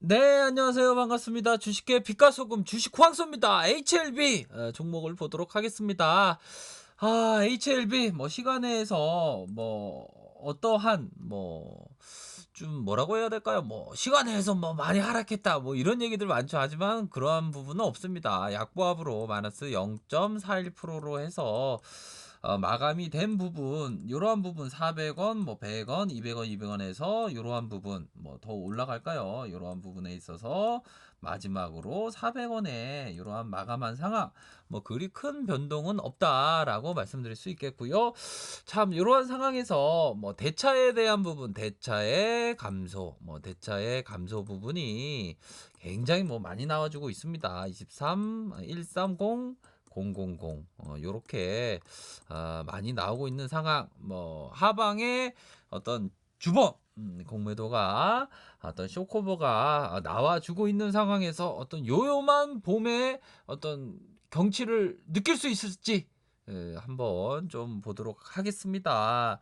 네, 안녕하세요. 반갑습니다. 주식계 빛과 소금 주식 황소입니다. HLB 종목을 보도록 하겠습니다. HLB 뭐 시간에서 뭐 어떠한 뭐 좀 뭐라고 해야 될까요? 뭐 시간에서 뭐 많이 하락했다 뭐 이런 얘기들 많죠. 하지만 그러한 부분은 없습니다. 약보합으로 마이너스 0.41%로 해서 마감이 된 부분, 요러한 부분 400원, 뭐 100원, 200원, 200원에서 요러한 부분 뭐 더 올라갈까요? 요러한 부분에 있어서 마지막으로 400원에 요러한 마감한 상황, 뭐 그리 큰 변동은 없다라고 말씀드릴 수 있겠고요. 참 요러한 상황에서 뭐 대차에 대한 부분, 대차의 감소, 뭐 대차의 감소 부분이 굉장히 뭐 많이 나와주고 있습니다. 23, 130, 000 요렇게 많이 나오고 있는 상황. 뭐 하방에 어떤 주범 공매도가 어떤 쇼커버가 나와주고 있는 상황에서 어떤 요요만 봄의 어떤 경치를 느낄 수 있을지 한번 좀 보도록 하겠습니다.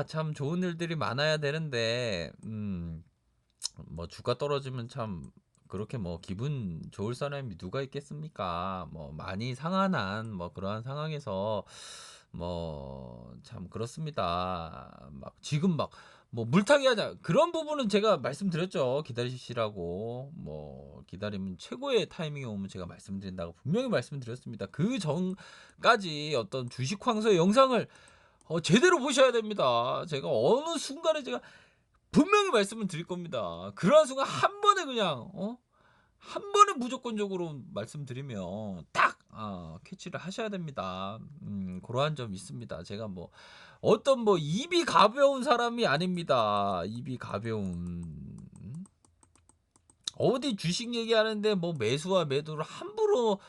참 좋은 일들이 많아야 되는데 뭐 주가 떨어지면 참 그렇게 뭐 기분 좋을 사람이 누가 있겠습니까? 뭐 많이 상한한 뭐 그러한 상황에서 뭐 참 그렇습니다. 막 지금 막 뭐 물타기 하자 그런 부분은 제가 말씀드렸죠. 기다리시라고. 뭐 기다리면 최고의 타이밍이 오면 제가 말씀드린다고 분명히 말씀드렸습니다. 그 전까지 어떤 주식 황소의 영상을 제대로 보셔야 됩니다. 제가 어느 순간에 제가 분명히 말씀을 드릴 겁니다. 그러한 순간 한 번에 그냥 한 번에 무조건적으로 말씀드리면 딱 캐치를 하셔야 됩니다. 그러한 점이 있습니다. 제가 뭐 어떤 뭐 입이 가벼운 사람이 아닙니다. 입이 가벼운 어디 주식 얘기하는데 뭐 매수와 매도를 함부로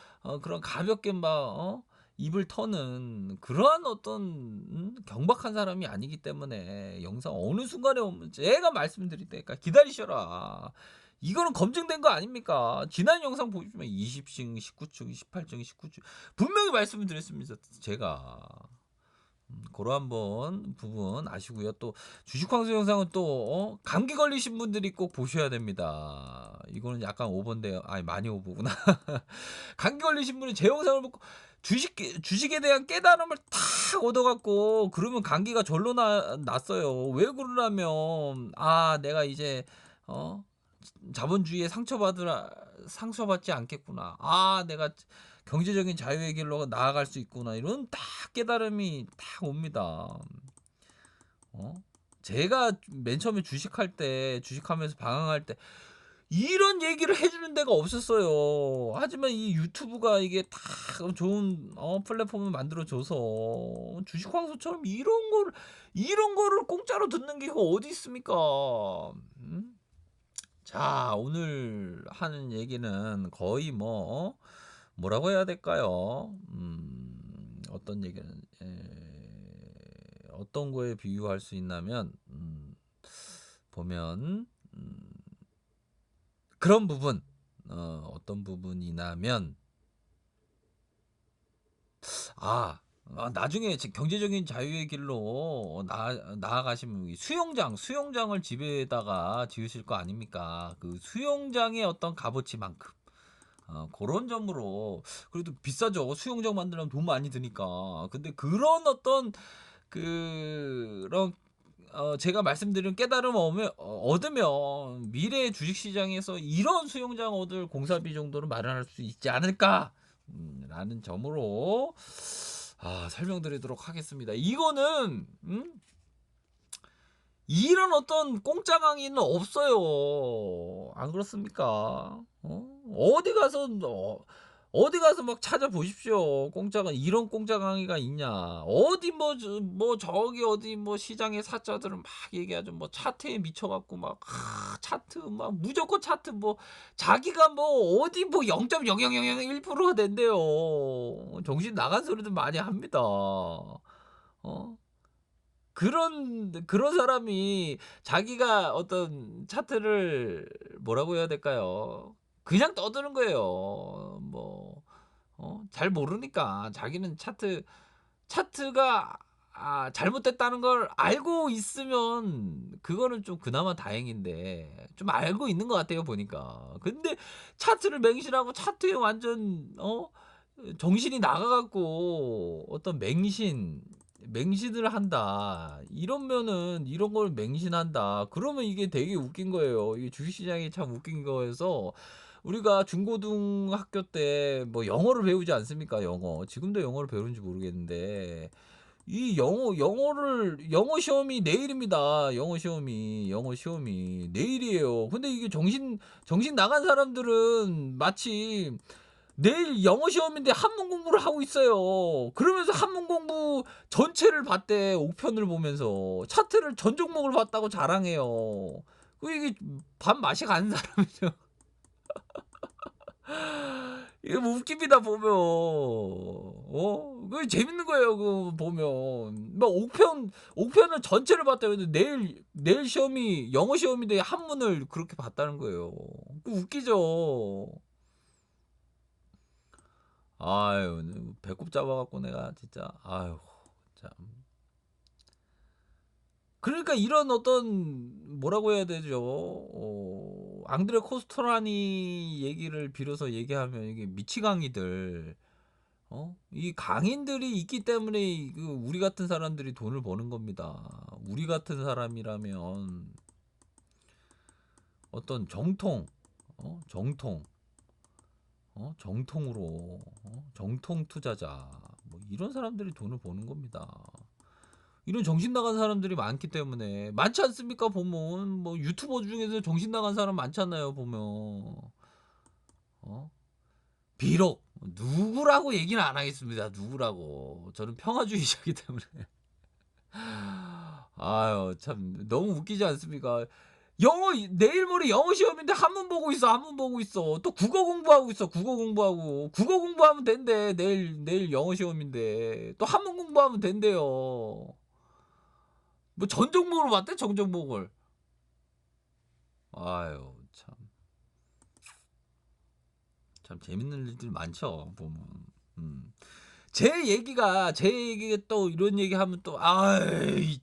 그런 가볍게 막 입을 터는 그러한 어떤 경박한 사람이 아니기 때문에 영상 어느 순간에 오면 제가 말씀드릴 테니까 기다리셔라. 이거는 검증된 거 아닙니까? 지난 영상 보시면 20층, 19층, 18층, 19층 분명히 말씀을 드렸습니다. 제가. 고런 한번 부분 아시고요. 또 주식황수 영상은 또 감기 걸리신 분들이 꼭 보셔야 됩니다. 이거는 약간 오버인데요. 아니 많이 오버구나. 감기 걸리신 분이 제 영상을 보고 주식에 대한 깨달음을 탁 얻어갖고 그러면 감기가 절로 났어요. 왜 그러냐면 내가 이제 어 자본주의에 상처받지 않겠구나. 내가 경제적인 자유의 길로 나아갈 수 있구나. 이런 딱 깨달음이 딱 옵니다. 어? 제가 맨 처음에 주식하면서 방황할 때 이런 얘기를 해주는 데가 없었어요. 하지만 이 유튜브가 이게 딱 좋은 플랫폼을 만들어줘서 주식황소처럼 이런 거를 공짜로 듣는 게 어디 있습니까? 음? 자, 오늘 하는 얘기는 거의 뭐 뭐라고 해야 될까요? 어떤 얘기는 어떤 거에 비유할 수 있냐면 보면 그런 부분 어떤 부분이냐면 나중에 경제적인 자유의 길로 나아가시면 수영장을 집에다가 지으실 거 아닙니까? 그 수영장의 어떤 값어치만큼 그런 점으로 그래도 비싸죠. 수영장 만들려면 돈 많이 드니까. 근데 그런 어떤 그런 제가 말씀드린 깨달음 얻으면 미래의 주식시장에서 이런 수영장 얻을 공사비 정도는 마련할 수 있지 않을까? 라는 점으로 설명드리도록 하겠습니다. 이거는 이런 어떤 공짜 강의는 없어요. 안 그렇습니까? 어디 가서 막 찾아보십시오. 이런 공짜 강의가 있냐? 어디 뭐 저기 어디 뭐 시장의 사자들은 막 얘기하죠. 뭐 차트에 미쳐갖고 막 차트 막 무조건 차트 뭐 자기가 뭐 어디 뭐 0.00001%가 된대요. 정신 나간 소리도 많이 합니다. 어? 그런 사람이 자기가 어떤 차트를 뭐라고 해야 될까요? 그냥 떠드는 거예요. 뭐 잘 모르니까 자기는 차트가 잘못됐다는 걸 알고 있으면 그거는 좀 그나마 다행인데 좀 알고 있는 것 같아요 보니까. 근데 차트를 맹신하고 차트에 완전 정신이 나가 갖고 어떤 맹신을 한다. 이러면은 이런 걸 맹신한다. 그러면 이게 되게 웃긴 거예요. 이게 주식시장이 참 웃긴 거여서 우리가 중고등학교 때 뭐 영어를 배우지 않습니까? 영어. 지금도 영어를 배우는지 모르겠는데 이 영어 시험이 내일입니다. 영어 시험이 내일이에요. 근데 이게 정신 나간 사람들은 마치 내일 영어 시험인데 한문 공부를 하고 있어요. 그러면서 한문 공부 전체를 봤대. 옥편을 보면서 차트를 전 종목을 봤다고 자랑해요. 이게 밥 맛이 가는 사람이죠. 이거 뭐 웃깁니다 보면. 그 재밌는 거예요. 그 보면 막 옥편을 전체를 봤다. 근데 내일 시험이 영어 시험인데 한문을 그렇게 봤다는 거예요. 그 웃기죠. 아유, 배꼽 잡아갖고 내가 진짜 아유 참. 그러니까 이런 어떤 뭐라고 해야 되죠? 앙드레 코스토라니 얘기를 빌어서 얘기하면 이게 미치광이들, 이 강인들이 있기 때문에 그 우리 같은 사람들이 돈을 버는 겁니다. 우리 같은 사람이라면 어떤 정통, 정통으로, 정통 투자자, 뭐 이런 사람들이 돈을 버는 겁니다. 이런 정신 나간 사람들이 많기 때문에 많지 않습니까? 보면 뭐 유튜버 중에서 정신 나간 사람 많잖아요. 보면 비록 누구라고 얘기는 안 하겠습니다. 누구라고. 저는 평화주의자이기 때문에. 아유 참 너무 웃기지 않습니까? 내일 모레 영어 시험인데 한문 보고 있어. 한문 보고 있어. 또 국어 공부하고 있어. 국어 공부하면 된대. 내일 영어 시험인데 또 한문 공부하면 된대요. 뭐 전 종목으로 봤대. 전 종목을. 아유 참 재밌는 일들 많죠 보면. 음. 제 얘기가 또 이런 얘기하면 또 아이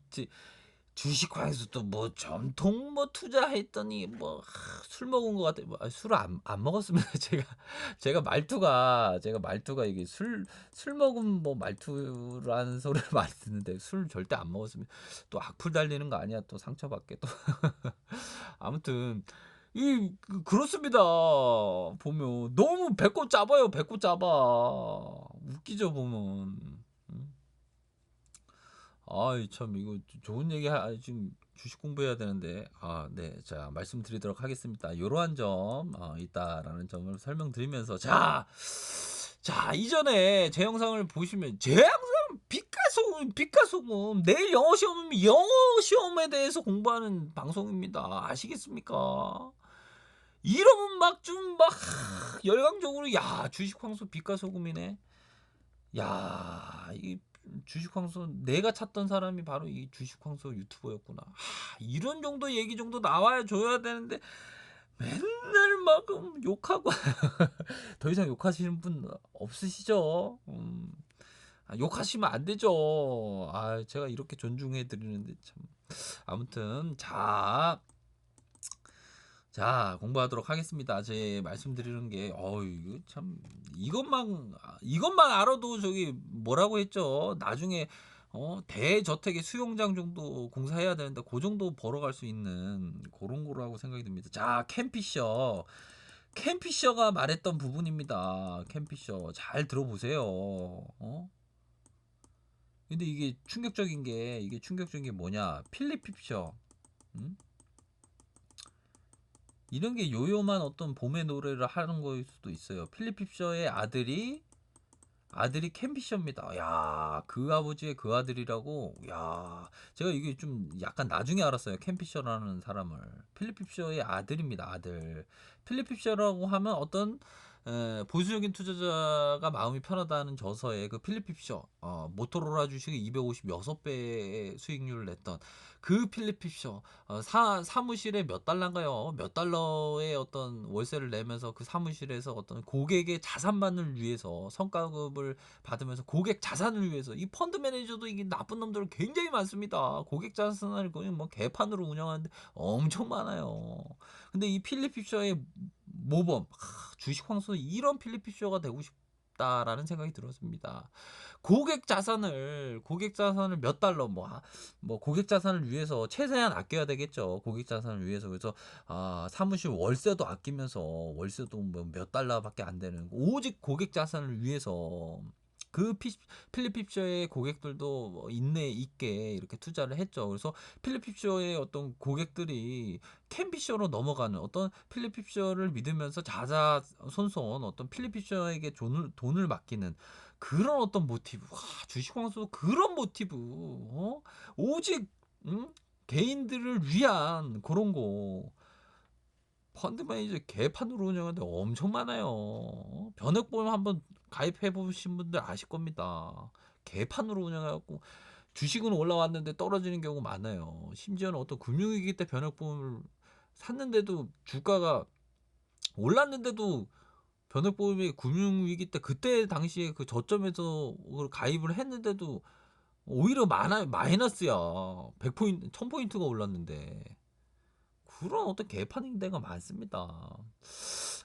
주식화에서 또 뭐 전통 뭐 투자했더니 뭐 술 먹은 것 같아. 뭐, 술을 안 먹었습니다. 제가 말투가 이게 술 먹은 뭐 말투라는 소리를 많이 듣는데 술 절대 안 먹었습니다. 또 악플 달리는 거 아니야? 또 상처받게 또. 아무튼 그렇습니다. 보면 너무 배꼽 잡아요. 배꼽 잡아. 웃기죠 보면. 음. 아이 참 이거 좋은 얘기 지금 주식 공부해야 되는데 네. 자 말씀드리도록 하겠습니다. 요러한 점 있다라는 점을 설명드리면서 자 이전에 제 영상을 보시면 제 영상 빛가소금 내일 영어 시험이면 영어 시험에 대해서 공부하는 방송입니다. 아시겠습니까? 이러면 막 좀 막 열광적으로 야 주식 황소 빛가소금이네. 야, 이 주식 황소 내가 찾던 사람이 바로 이 주식 황소 유튜버였구나. 이런 정도 얘기 정도 나와야 줘야 되는데 맨날 막 욕하고 더 이상 욕하시는 분 없으시죠? 욕하시면 안 되죠. 제가 이렇게 존중해 드리는데 참. 아무튼 자, 공부하도록 하겠습니다. 제 말씀드리는 게, 이거 참, 이것만 알아도 저기 뭐라고 했죠? 나중에, 대저택의 수영장 정도 공사해야 되는데, 그 정도 벌어갈 수 있는 그런 거라고 생각이 듭니다. 자, 캠피셔가 말했던 부분입니다. 캠피셔. 잘 들어보세요. 근데 이게 충격적인 게 뭐냐? 필립 피셔. 음? 이런 게 요요만 어떤 봄의 노래를 하는 거일 수도 있어요. 필립 핍셔의 아들이 캔 피셔입니다. 야, 그 아버지의 그 아들이라고. 야, 제가 이게 좀 약간 나중에 알았어요. 캔 피셔라는 사람을. 필립 핍셔의 아들입니다. 아들. 필립 핍셔라고 하면 어떤 보수적인 투자자가 마음이 편하다는 저서에 그 필립 핍셔 모토로라 주식이 256배의 수익률을 냈던 그 필립 핍셔 사무실에 몇 달러인가요? 몇 달러의 어떤 월세를 내면서 그 사무실에서 어떤 고객의 자산만을 위해서 성과급을 받으면서 고객 자산을 위해서 이 펀드 매니저도 이게 나쁜 놈들 굉장히 많습니다. 고객 자산을 거의 뭐 개판으로 운영하는데 엄청 많아요. 근데 이 필립 핍셔의 모범 주식 황소 이런 필립 핍셔가 되고 싶다라는 생각이 들었습니다. 고객 자산을 몇 달러 뭐 고객 자산을 위해서 최대한 아껴야 되겠죠. 고객 자산을 위해서 그래서 사무실 월세도 아끼면서 월세도 뭐 몇 달러밖에 안 되는 오직 고객 자산을 위해서 그 필립 핍셔의 고객들도 뭐 인내 있게 이렇게 투자를 했죠. 그래서 필립 핍셔의 어떤 고객들이 켄 피셔로 넘어가는 어떤 필립 핍셔를 믿으면서 자자손손 어떤 필립 핍셔에게 돈을 맡기는 그런 어떤 모티브. 주식 광수 그런 모티브. 오직 개인들을 위한 그런 거. 펀드 매니저 개판으로 운영하는데 엄청 많아요. 변액보험 한번 가입해 보신 분들 아실 겁니다. 개판으로 운영해갖고 주식은 올라왔는데 떨어지는 경우 많아요. 심지어는 어떤 금융위기 때 변액보험을 샀는데도 주가가 올랐는데도 변액보험이 금융위기 때 그때 당시에 그 저점에서 가입을 했는데도 오히려 마이너스야. 100포인트, 1000포인트가 올랐는데. 그런 어떤 개판인 데가 많습니다.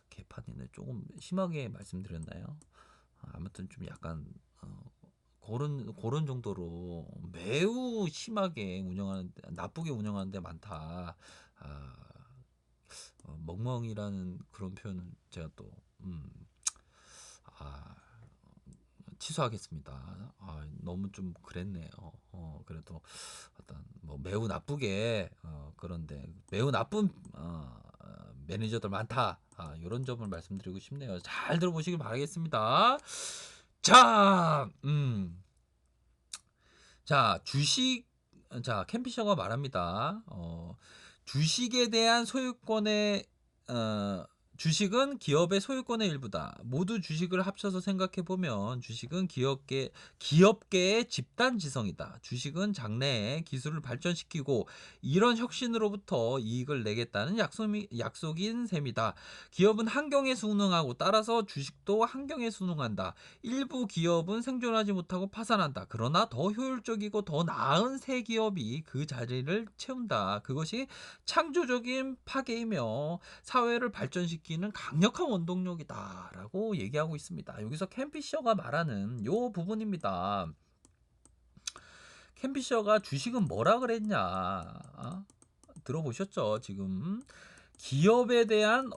개판이네. 조금 심하게 말씀드렸나요? 아무튼 좀 약간 그런 정도로 매우 심하게 운영하는 나쁘게 운영하는 데 많다. 멍멍이라는 그런 표현은 제가 또 취소하겠습니다. 너무 좀 그랬네요. 그래도 어떤 뭐 매우 나쁘게 그런데 매우 나쁜 매니저들 많다. 이런 점을 말씀드리고 싶네요. 잘 들어보시길 바라겠습니다. 자, 캠피셔가 말합니다. 주식에 대한 소유권의 주식은 기업의 소유권의 일부다. 모두 주식을 합쳐서 생각해보면 주식은 기업계의 집단 지성이다. 주식은 장래에 기술을 발전시키고 이런 혁신으로부터 이익을 내겠다는 약속인 셈이다. 기업은 환경에 순응하고 따라서 주식도 환경에 순응한다. 일부 기업은 생존하지 못하고 파산한다. 그러나 더 효율적이고 더 나은 새 기업이 그 자리를 채운다. 그것이 창조적인 파괴이며 사회를 발전시키는 강력한 원동력이다라고 얘기하고 있습니다. 여기서 켄 피셔가 말하는 요 부분입니다. 켄 피셔가 주식은 뭐라 그랬냐? 들어보셨죠? 지금 기업에 대한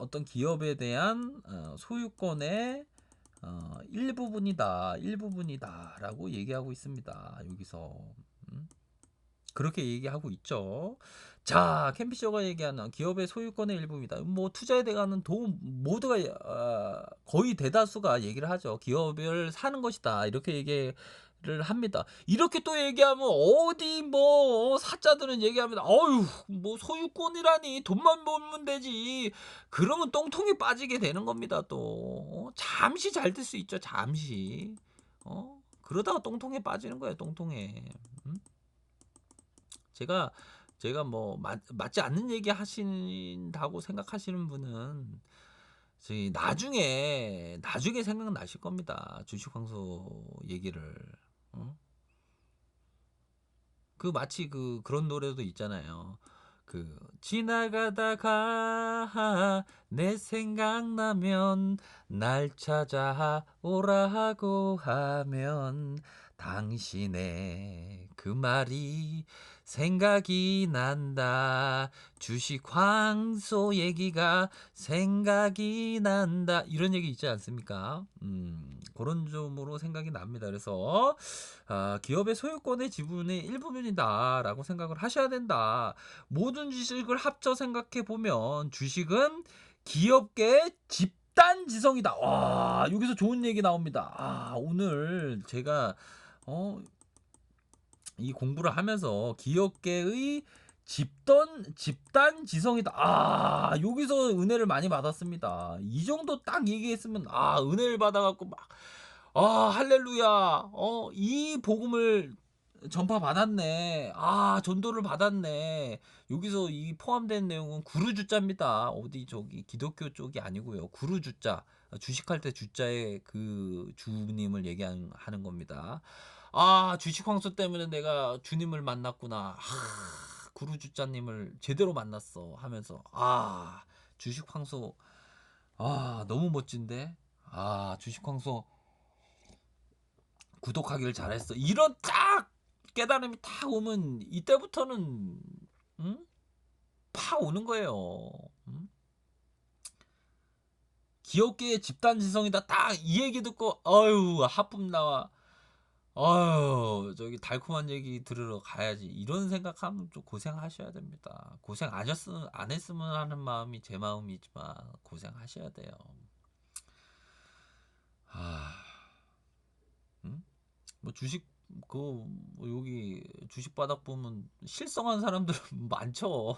소유권의 일부분이다라고 얘기하고 있습니다. 여기서 그렇게 얘기하고 있죠. 자, 켄 피셔가 얘기하는 기업의 소유권의 일부입니다. 뭐 투자에 대한 돈 모두가 거의 대다수가 얘기를 하죠. 기업을 사는 것이다. 이렇게 얘기를 합니다. 이렇게 또 얘기하면 어디 뭐 사자들은 얘기합니다. 어휴, 뭐 소유권이라니 돈만 벌면 되지. 그러면 똥통에 빠지게 되는 겁니다. 또 잠시 잘 될 수 있죠. 잠시. 그러다가 똥통에 빠지는 거예요. 똥통에. 제가 뭐 맞지 않는 얘기 하신다고 생각하시는 분은 나중에 생각나실 겁니다. 주식 황소 얘기를. 그 마치 그런 노래도 있잖아요. 지나가다가 내 생각나면 날 찾아오라고 하면 당신의 그 말이 생각이 난다. 주식 황소 얘기가 생각이 난다. 이런 얘기 있지 않습니까? 그런 점으로 생각이 납니다. 그래서 기업의 소유권의 지분의 일부분이다라고 생각을 하셔야 된다. 모든 주식을 합쳐 생각해 보면 주식은 기업계의 집단 지성이다. 와, 여기서 좋은 얘기 나옵니다. 오늘 제가 이 공부를 하면서 기업계의 집단 지성이다. 아, 여기서 은혜를 많이 받았습니다. 이 정도 딱 얘기했으면 은혜를 받아갖고 막 할렐루야. 이 복음을 전파 받았네. 전도를 받았네. 여기서 이 포함된 내용은 구루주자입니다. 어디 저기 기독교 쪽이 아니고요. 구루주자. 주식할 때 주자의 그 주님을 얘기하는 겁니다. 주식 황소 때문에 내가 주님을 만났구나. 구루주자님을 제대로 만났어 하면서 주식 황소 너무 멋진데. 주식 황소 구독하기를 잘했어. 이런 딱 깨달음이 딱 오면 이때부터는 파 오는 거예요. 기업계의 집단 지성이다. 딱 이 얘기 듣고 하품 나와. 저기 달콤한 얘기 들으러 가야지. 이런 생각하면 좀 고생하셔야 됩니다. 고생 안 했으면 하는 마음이 제 마음이지만 고생하셔야 돼요. 뭐 주식 여기 주식 바닥 보면 실성한 사람들 많죠.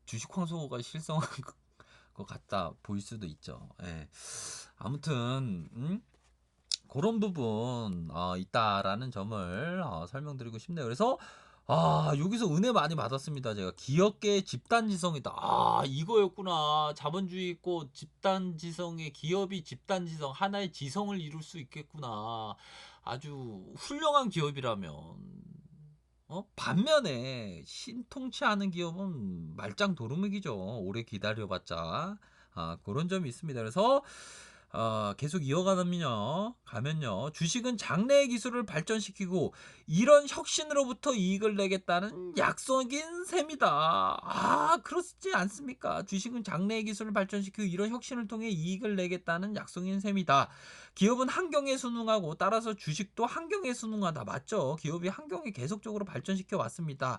주식 황소가 실성한 것 같다 보일 수도 있죠. 예. 아무튼 그런 부분 있다라는 점을 설명드리고 싶네요. 그래서 여기서 은혜 많이 받았습니다. 제가 기업계의 집단지성이다. 이거였구나. 자본주의 있고 집단지성의 기업이 집단지성 하나의 지성을 이룰 수 있겠구나. 아주 훌륭한 기업이라면 반면에 신통치 않은 기업은 말짱 도루묵이죠. 오래 기다려봤자 그런 점이 있습니다. 그래서 계속 가면요. 주식은 장래의 기술을 발전시키고 이런 혁신으로부터 이익을 내겠다는 약속인 셈이다. 그렇지 않습니까? 주식은 장래의 기술을 발전시키고 이런 혁신을 통해 이익을 내겠다는 약속인 셈이다. 기업은 환경에 순응하고 따라서 주식도 환경에 순응하다. 맞죠? 기업이 환경에 계속적으로 발전시켜 왔습니다.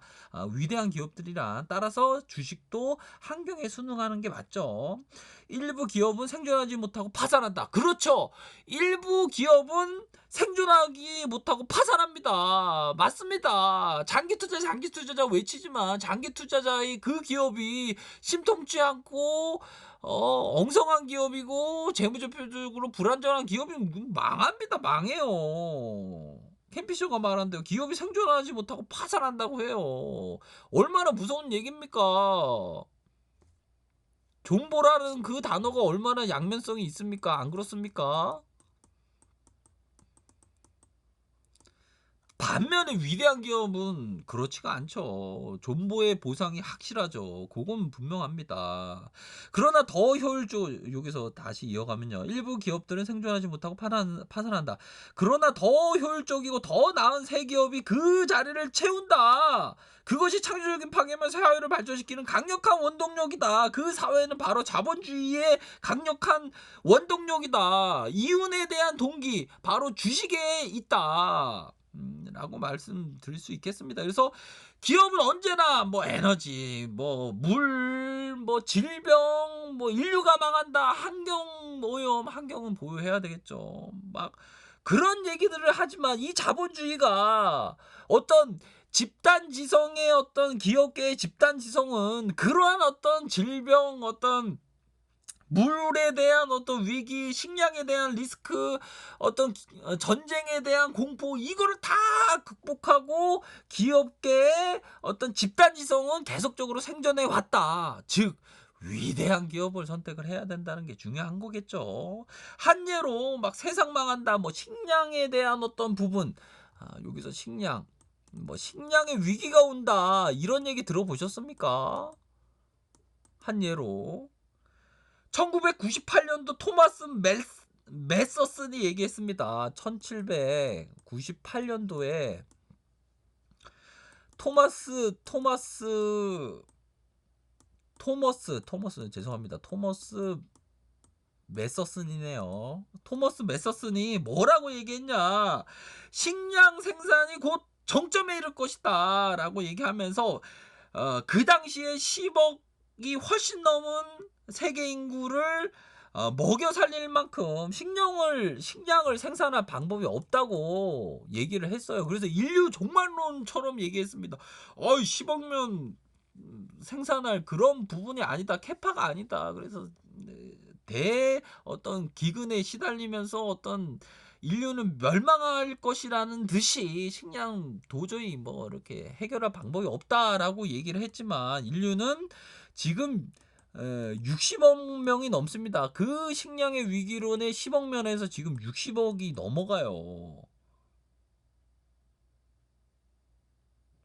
위대한 기업들이란 따라서 주식도 환경에 순응하는 게 맞죠. 일부 기업은 생존하지 못하고 파산한다. 그렇죠. 일부 기업은 생존하기 못하고 파산합니다. 맞습니다. 장기투자자 외치지만 장기투자자의 그 기업이 심통치 않고 엉성한 기업이고 재무제표적으로 불안정한 기업이 망합니다. 망해요. 캠피쇼가 말한대요. 기업이 생존하지 못하고 파산한다고 해요. 얼마나 무서운 얘기입니까? 존보라는 그 단어가 얼마나 양면성이 있습니까? 안 그렇습니까? 반면에 위대한 기업은 그렇지가 않죠. 존보의 보상이 확실하죠. 그건 분명합니다. 그러나 더 여기서 다시 이어가면요. 일부 기업들은 생존하지 못하고 파산한다. 그러나 더 효율적이고 더 나은 새 기업이 그 자리를 채운다. 그것이 창조적인 파괴면 사회를 발전시키는 강력한 원동력이다. 그 사회는 바로 자본주의의 강력한 원동력이다. 이윤에 대한 동기, 바로 주식에 있다. 라고 말씀드릴 수 있겠습니다. 그래서 기업은 언제나 에너지, 물, 질병, 인류가 망한다, 환경 오염, 환경은 보호해야 되겠죠. 막 그런 얘기들을 하지만 이 자본주의가 어떤 집단지성의 어떤 기업계의 집단지성은 그러한 어떤 질병, 어떤 물에 대한 어떤 위기, 식량에 대한 리스크, 어떤 전쟁에 대한 공포, 이거를 다 극복하고 기업계의 어떤 집단지성은 계속적으로 생존해 왔다. 즉 위대한 기업을 선택을 해야 된다는 게 중요한 거겠죠. 한 예로 세상 망한다, 식량에 대한 어떤 부분, 여기서 식량의 위기가 온다, 이런 얘기 들어보셨습니까? 한 예로 1998년도 토마스 메서슨이 얘기했습니다. 1798년도에 죄송합니다. 토머스 메서슨이네요. 토머스 메서슨이 뭐라고 얘기했냐? 식량 생산이 곧 정점에 이를 것이다 라고 얘기하면서 그 당시에 10억이 훨씬 넘은 세계 인구를 먹여 살릴 만큼 식량을 생산할 방법이 없다고 얘기를 했어요. 그래서 인류 종말론처럼 얘기했습니다. 10억면 생산할 그런 부분이 아니다. 캐파가 아니다. 그래서 어떤 기근에 시달리면서 어떤 인류는 멸망할 것이라는 듯이 식량 도저히 뭐 이렇게 해결할 방법이 없다라고 얘기를 했지만 인류는 지금 60억 명이 넘습니다. 그 식량의 위기론의 10억 면에서 지금 60억이 넘어가요.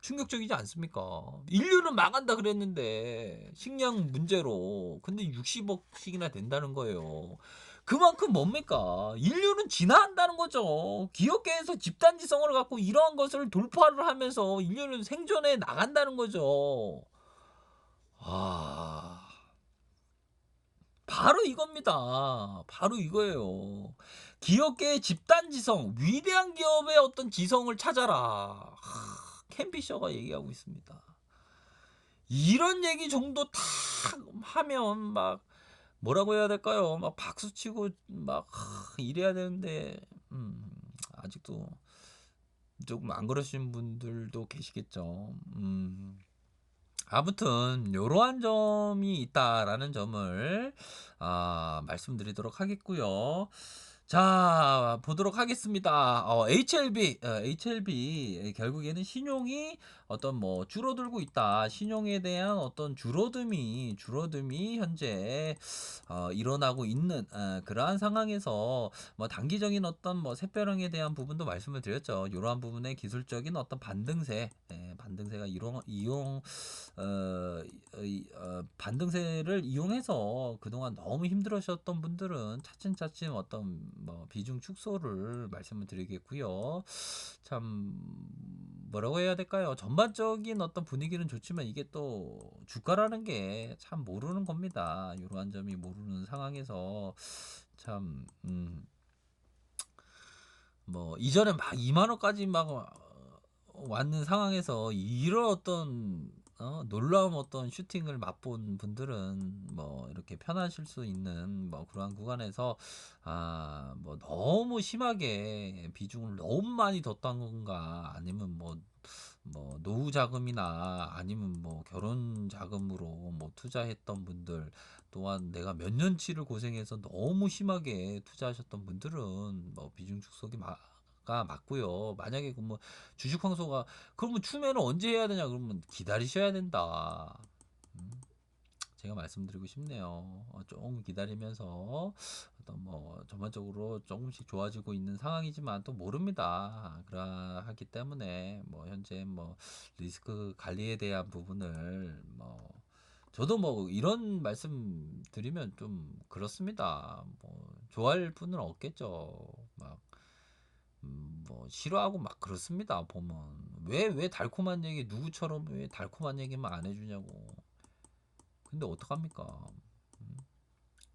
충격적이지 않습니까? 인류는 망한다 그랬는데 식량 문제로 근데 60억씩이나 된다는 거예요. 그만큼 뭡니까? 인류는 진화한다는 거죠. 기업계에서 집단지성을 갖고 이러한 것을 돌파를 하면서 인류는 생존해 나간다는 거죠. 아, 바로 이겁니다. 바로 이거예요. 기업계의 집단지성, 위대한 기업의 어떤 지성을 찾아라. 캔비셔가 얘기하고 있습니다. 이런 얘기 정도 탁 하면 막 뭐라고 해야 될까요? 막 박수치고 막 이래야 되는데 아직도 조금 안 그러신 분들도 계시겠죠. 아무튼 요러한 점이 있다라는 점을 말씀드리도록 하겠고요. 자, 보도록 하겠습니다. HLB 결국에는 신용이 어떤 뭐 줄어들고 있다. 신용에 대한 어떤 줄어듦이 현재 일어나고 있는 그러한 상황에서 뭐 단기적인 어떤 뭐 샛별형에 대한 부분도 말씀을 드렸죠. 이러한 부분의 기술적인 어떤 반등세가 반등세를 이용해서 그동안 너무 힘들으셨던 분들은 차츰차츰 어떤 뭐 비중 축소를 말씀을 드리겠고요. 참 뭐라고 해야 될까요? 전반적인 어떤 분위기는 좋지만 이게 또 주가라는 게 참 모르는 겁니다. 이러한 점이 모르는 상황에서 참 뭐 이전에 막 2만 원까지 막 왔는 상황에서 이런 어떤 놀라운 어떤 슈팅을 맛본 분들은 뭐 이렇게 편하실 수 있는 뭐 그러한 구간에서 뭐 너무 심하게 비중을 너무 많이 뒀던 건가 아니면 뭐 노후 자금이나 아니면 뭐 결혼 자금으로 뭐 투자했던 분들 또한 내가 몇 년치를 고생해서 너무 심하게 투자하셨던 분들은 뭐 비중 축소가 맞고요. 만약에 그 뭐 주식 황소가 그러면 추매는 언제 해야 되냐 그러면 기다리셔야 된다. 제가 말씀드리고 싶네요. 조금 기다리면서 어떤 뭐 전반적으로 조금씩 좋아지고 있는 상황이지만 또 모릅니다. 그러하기 때문에 뭐 현재 뭐 리스크 관리에 대한 부분을 뭐 저도 뭐 이런 말씀 드리면 좀 그렇습니다. 뭐 좋아할 분은 없겠죠. 막 뭐 싫어하고 막 그렇습니다. 보면 왜 달콤한 얘기 누구처럼 왜 달콤한 얘기만 안 해주냐고. 근데 어떡합니까?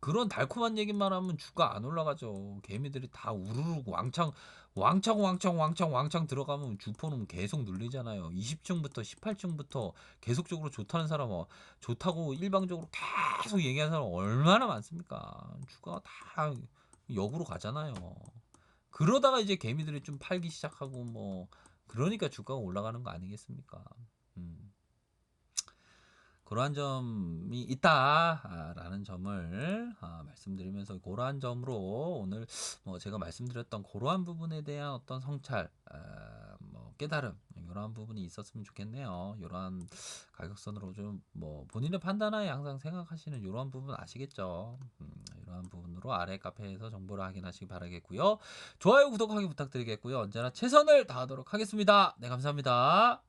그런 달콤한 얘기만 하면 주가 안 올라가죠. 개미들이 다 우르르 왕창 들어가면 주포는 계속 눌리잖아요. 20층부터 18층부터 계속적으로 좋다는 사람은 좋다고 일방적으로 계속 얘기하는 사람 얼마나 많습니까? 주가가 다 역으로 가잖아요. 그러다가 이제 개미들이 좀 팔기 시작하고 뭐 그러니까 주가가 올라가는 거 아니겠습니까? 음. 그러한 점이 있다라는 점을 말씀드리면서 그러한 점으로 오늘 뭐 제가 말씀드렸던 그러한 부분에 대한 어떤 성찰, 뭐 깨달음 이러한 부분이 있었으면 좋겠네요. 이러한 가격선으로 좀 뭐 본인의 판단하에 항상 생각하시는 이러한 부분 아시겠죠? 이러한 부분으로 아래 카페에서 정보를 확인하시기 바라겠고요. 좋아요, 구독하기 부탁드리겠고요. 언제나 최선을 다하도록 하겠습니다. 네, 감사합니다.